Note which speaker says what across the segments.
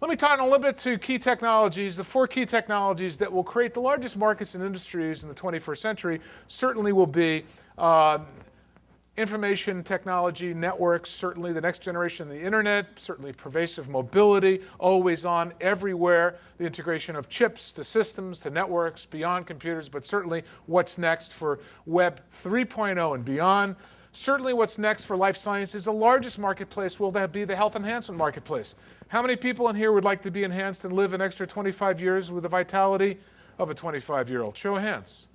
Speaker 1: Let me talk a little bit to key technologies. The 4 key technologies that will create the largest markets and industries in the 21st century certainly will be information technology, networks, certainly the next generation of the internet, certainly pervasive mobility, always on, everywhere, the integration of chips to systems to networks, beyond computers, but certainly what's next for Web 3.0 and beyond. Certainly what's next for life sciences, the largest marketplace will that be the health enhancement marketplace. How many people in here would like to be enhanced and live an extra 25 years with the vitality of a 25-year-old? Show of hands.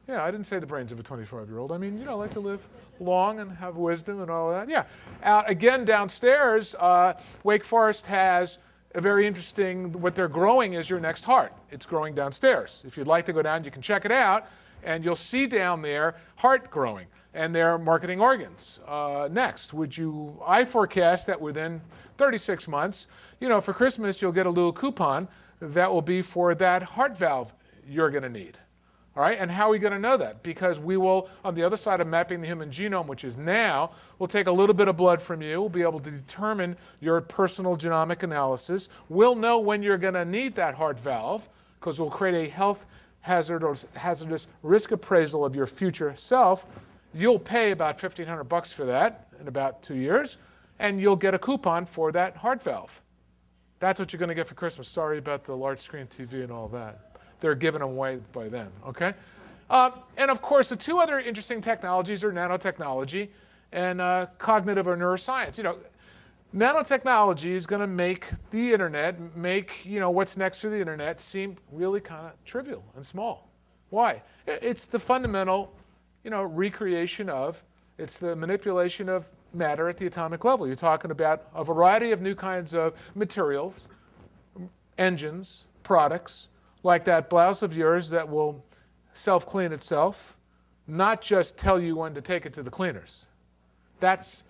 Speaker 1: Yeah, I didn't say the brains of a 25-year-old. I mean, like to live long and have wisdom and all that. Yeah. Again, downstairs, Wake Forest has a very interesting, what they're growing is your next heart. It's growing downstairs. If you'd like to go down, you can check it out, and you'll see down there heart growing, and they're marketing organs. Next, I forecast that within 36 months, for Christmas, you'll get a little coupon that will be for that heart valve you're going to need. All right, and how are we going to know that? Because we will, on the other side of mapping the human genome, which is now, we'll take a little bit of blood from you. We'll be able to determine your personal genomic analysis. We'll know when you're going to need that heart valve, because we'll create a health hazardous risk appraisal of your future self. You'll pay about $1,500 for that in about 2 years, and you'll get a coupon for that heart valve. That's what you're going to get for Christmas. Sorry about the large screen TV and all that. They're giving them away by then, okay? And of course, the 2 other interesting technologies are nanotechnology and cognitive or neuroscience. Nanotechnology is going to make the internet, what's next for the internet seem really kind of trivial and small. Why? It's the fundamental, recreation of, it's the manipulation of matter at the atomic level. You're talking about a variety of new kinds of materials, engines, products, like that blouse of yours that will self-clean itself, not just tell you when to take it to the cleaners. That's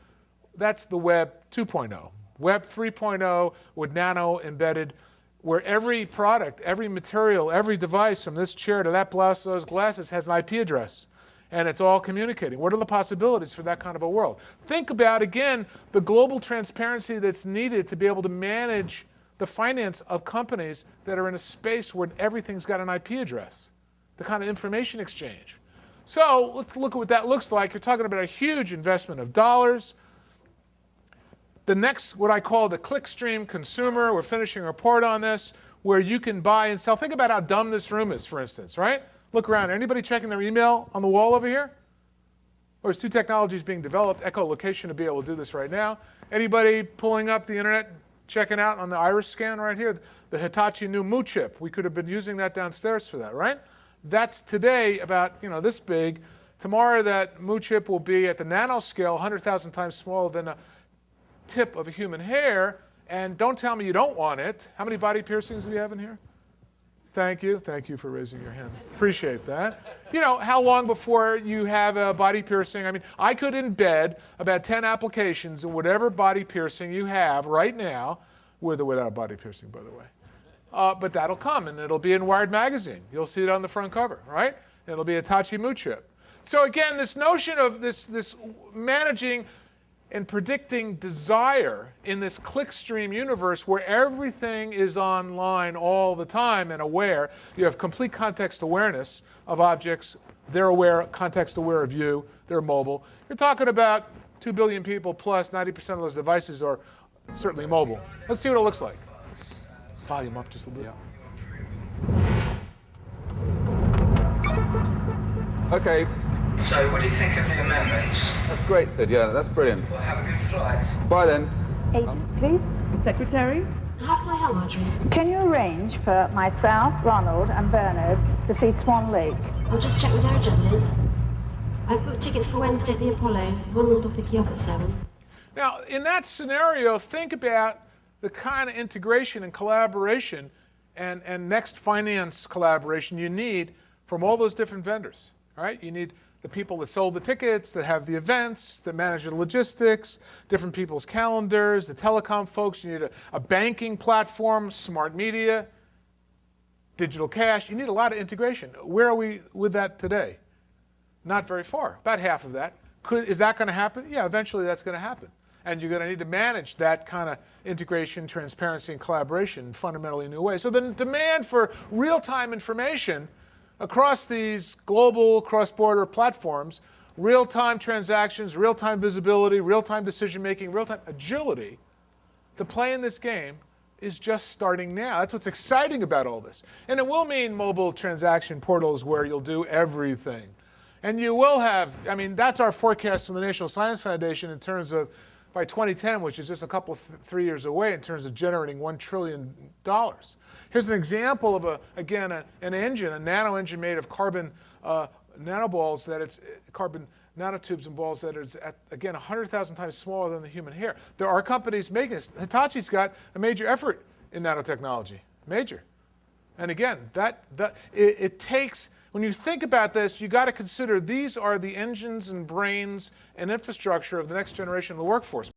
Speaker 1: the Web 2.0. Web 3.0 with nano embedded, where every product, every material, every device from this chair to that blouse, those glasses has an IP address. And it's all communicating. What are the possibilities for that kind of a world? Think about, again, the global transparency that's needed to be able to manage the finance of companies that are in a space where everything's got an IP address, the kind of information exchange. So let's look at what that looks like. You're talking about a huge investment of dollars. The next, what I call the clickstream consumer, we're finishing a report on this, where you can buy and sell. Think about how dumb this room is, for instance, right? Look around. Anybody checking their email on the wall over here? Well, there's 2 technologies being developed, echolocation to be able to do this right now. Anybody pulling up the internet, checking out on the iris scan right here, the Hitachi new Mu chip. We could have been using that downstairs for that, right? That's today about this big. Tomorrow that Mu chip will be at the nanoscale, 100,000 times smaller than a tip of a human hair. And don't tell me you don't want it. How many body piercings do we have in here? Thank you. Thank you for raising your hand. Appreciate that. How long before you have a body piercing? I mean, I could embed about 10 applications in whatever body piercing you have right now, with or without a body piercing, by the way. But that'll come, and it'll be in Wired magazine. You'll see it on the front cover, right? And it'll be a Hitachi Mu chip. So again, this notion of this managing and predicting desire in this clickstream universe where everything is online all the time and aware. You have complete context awareness of objects. They're aware, context aware of you. They're mobile. You're talking about 2 billion people plus 90% of those devices are certainly mobile. Let's see what it looks like. Volume up just a little bit.
Speaker 2: Okay.
Speaker 3: So, what do you think of the amendments?
Speaker 2: That's great, Sid. Yeah, that's brilliant.
Speaker 3: Well, have a good flight.
Speaker 2: Bye then.
Speaker 4: Agents, please. Secretary.
Speaker 5: How can I help, Marjorie?
Speaker 4: Can you arrange for myself, Ronald, and Bernard to see Swan Lake?
Speaker 5: I'll just check with our agendas. I've booked tickets for Wednesday at the Apollo. Ronald will pick you up at 7.
Speaker 1: Now, in that scenario, think about the kind of integration and collaboration and NextFinance collaboration you need from all those different vendors. All right? You need the people that sold the tickets, that have the events, that manage the logistics, different people's calendars, the telecom folks. You need a banking platform, smart media, digital cash. You need a lot of integration. Where are we with that today? Not very far, about half of that. Is that going to happen? Yeah, eventually that's going to happen. And you're going to need to manage that kind of integration, transparency, and collaboration in fundamentally new ways. So the demand for real-time information across these global cross-border platforms, real-time transactions, real-time visibility, real-time decision-making, real-time agility to play in this game is just starting now. That's what's exciting about all this. And it will mean mobile transaction portals where you'll do everything. And you will have, I mean, that's our forecast from the National Science Foundation in terms of by 2010, which is just a couple, 3 years away, in terms of generating $1 trillion. Here's an example of, an engine, a nano engine made of carbon nanoballs, that it's carbon nanotubes and balls that is, again, 100,000 times smaller than the human hair. There are companies making this. Hitachi's got a major effort in nanotechnology, major. And again, it takes, when you think about this, you got to consider these are the engines and brains and infrastructure of the next generation of the workforce.